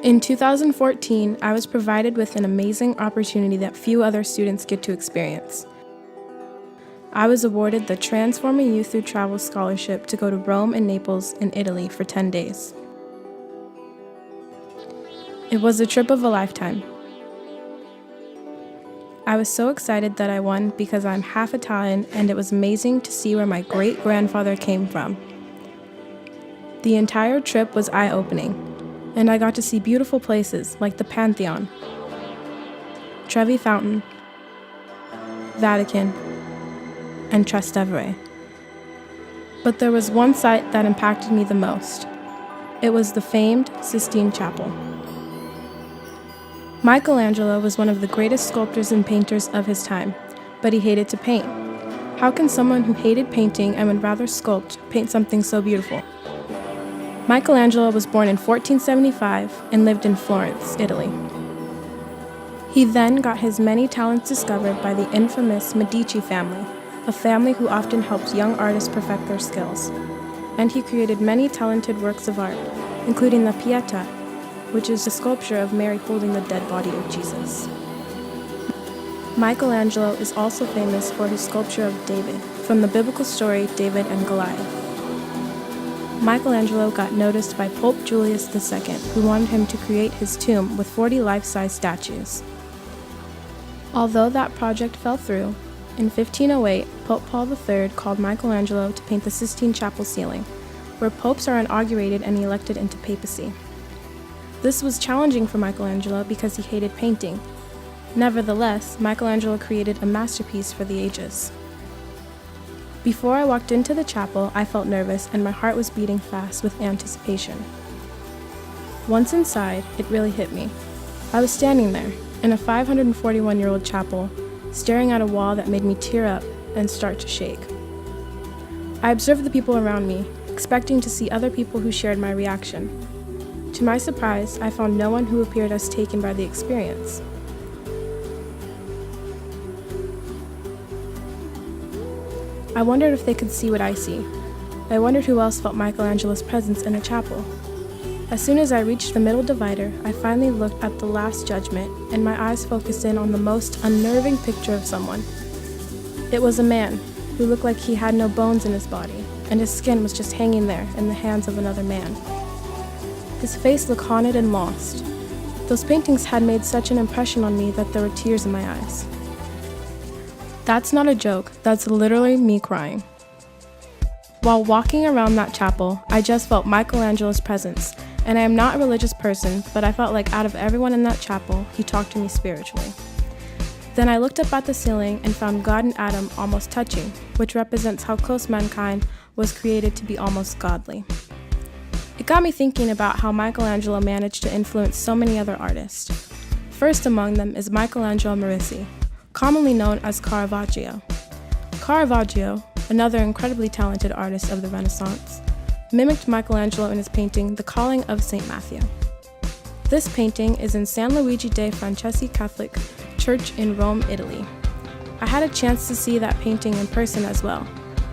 In 2014, I was provided with an amazing opportunity that few other students get to experience. I was awarded the Transforming Youth Through Travel Scholarship to go to Rome and Naples in Italy for 10 days. It was the trip of a lifetime. I was so excited that I won because I'm half Italian, and it was amazing to see where my great-grandfather came from. The entire trip was eye-opening, and I got to see beautiful places like the Pantheon, Trevi Fountain, Vatican, and Trastevere. But there was one site that impacted me the most. It was the famed Sistine Chapel. Michelangelo was one of the greatest sculptors and painters of his time, but he hated to paint. How can someone who hated painting and would rather sculpt paint something so beautiful? Michelangelo was born in 1475 and lived in Florence, Italy. He then got his many talents discovered by the infamous Medici family, a family who often helped young artists perfect their skills. And he created many talented works of art, including the Pietà, which is a sculpture of Mary holding the dead body of Jesus. Michelangelo is also famous for his sculpture of David, from the biblical story David and Goliath. Michelangelo got noticed by Pope Julius II, who wanted him to create his tomb with 40 life-size statues. Although that project fell through, in 1508, Pope Paul III called Michelangelo to paint the Sistine Chapel ceiling, where popes are inaugurated and elected into papacy. This was challenging for Michelangelo because he hated painting. Nevertheless, Michelangelo created a masterpiece for the ages. Before I walked into the chapel, I felt nervous and my heart was beating fast with anticipation. Once inside, it really hit me. I was standing there, in a 541-year-old chapel, staring at a wall that made me tear up and start to shake. I observed the people around me, expecting to see other people who shared my reaction. To my surprise, I found no one who appeared as taken by the experience. I wondered if they could see what I see. I wondered who else felt Michelangelo's presence in the chapel. As soon as I reached the middle divider, I finally looked at the Last Judgment, and my eyes focused in on the most unnerving picture of someone. It was a man who looked like he had no bones in his body, and his skin was just hanging there in the hands of another man. His face looked haunted and lost. Those paintings had made such an impression on me that there were tears in my eyes. That's not a joke, that's literally me crying. While walking around that chapel, I just felt Michelangelo's presence, and I am not a religious person, but I felt like out of everyone in that chapel, he talked to me spiritually. Then I looked up at the ceiling and found God and Adam almost touching, which represents how close mankind was created to be almost godly. It got me thinking about how Michelangelo managed to influence so many other artists. First among them is Michelangelo Merisi, commonly known as Caravaggio. Caravaggio, another incredibly talented artist of the Renaissance, mimicked Michelangelo in his painting The Calling of St. Matthew. This painting is in San Luigi dei Franceschi Catholic Church in Rome, Italy. I had a chance to see that painting in person as well.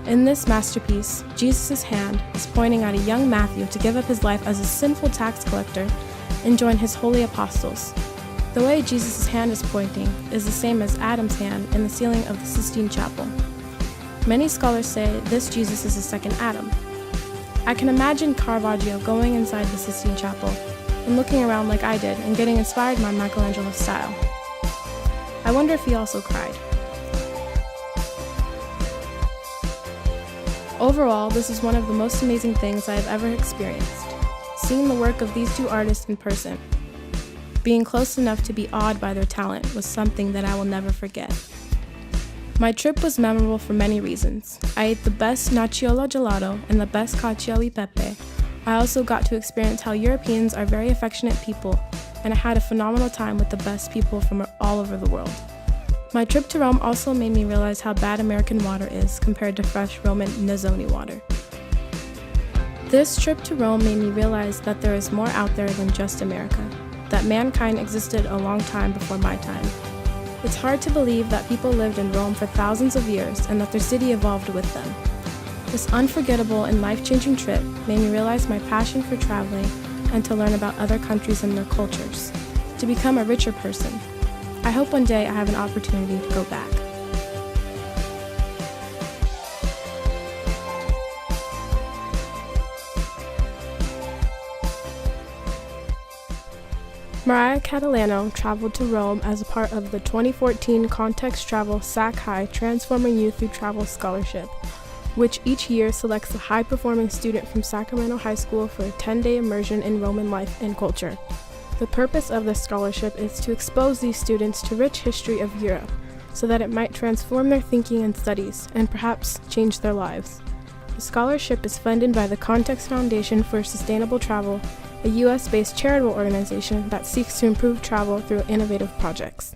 In this masterpiece, Jesus' hand is pointing at a young Matthew to give up his life as a sinful tax collector and join his holy apostles. The way Jesus' hand is pointing is the same as Adam's hand in the ceiling of the Sistine Chapel. Many scholars say this Jesus is the second Adam. I can imagine Caravaggio going inside the Sistine Chapel and looking around like I did and getting inspired by Michelangelo's style. I wonder if he also cried. Overall, this is one of the most amazing things I have ever experienced. Seeing the work of these two artists in person, being close enough to be awed by their talent was something that I will never forget. My trip was memorable for many reasons. I ate the best nocciolo gelato and the best cacio e pepe. I also got to experience how Europeans are very affectionate people, and I had a phenomenal time with the best people from all over the world. My trip to Rome also made me realize how bad American water is compared to fresh Roman Nozzoni water. This trip to Rome made me realize that there is more out there than just America, that mankind existed a long time before my time. It's hard to believe that people lived in Rome for thousands of years and that their city evolved with them. This unforgettable and life-changing trip made me realize my passion for traveling and to learn about other countries and their cultures, to become a richer person. I hope one day I have an opportunity to go back. Myriah Catalano traveled to Rome as a part of the 2014 Context Travel SAC High Transforming Youth Through Travel Scholarship, which each year selects a high-performing student from Sacramento High School for a 10-day immersion in Roman life and culture. The purpose of this scholarship is to expose these students to rich history of Europe, so that it might transform their thinking and studies, and perhaps change their lives. The scholarship is funded by the Context Foundation for Sustainable Travel, a U.S.-based charitable organization that seeks to improve travel through innovative projects.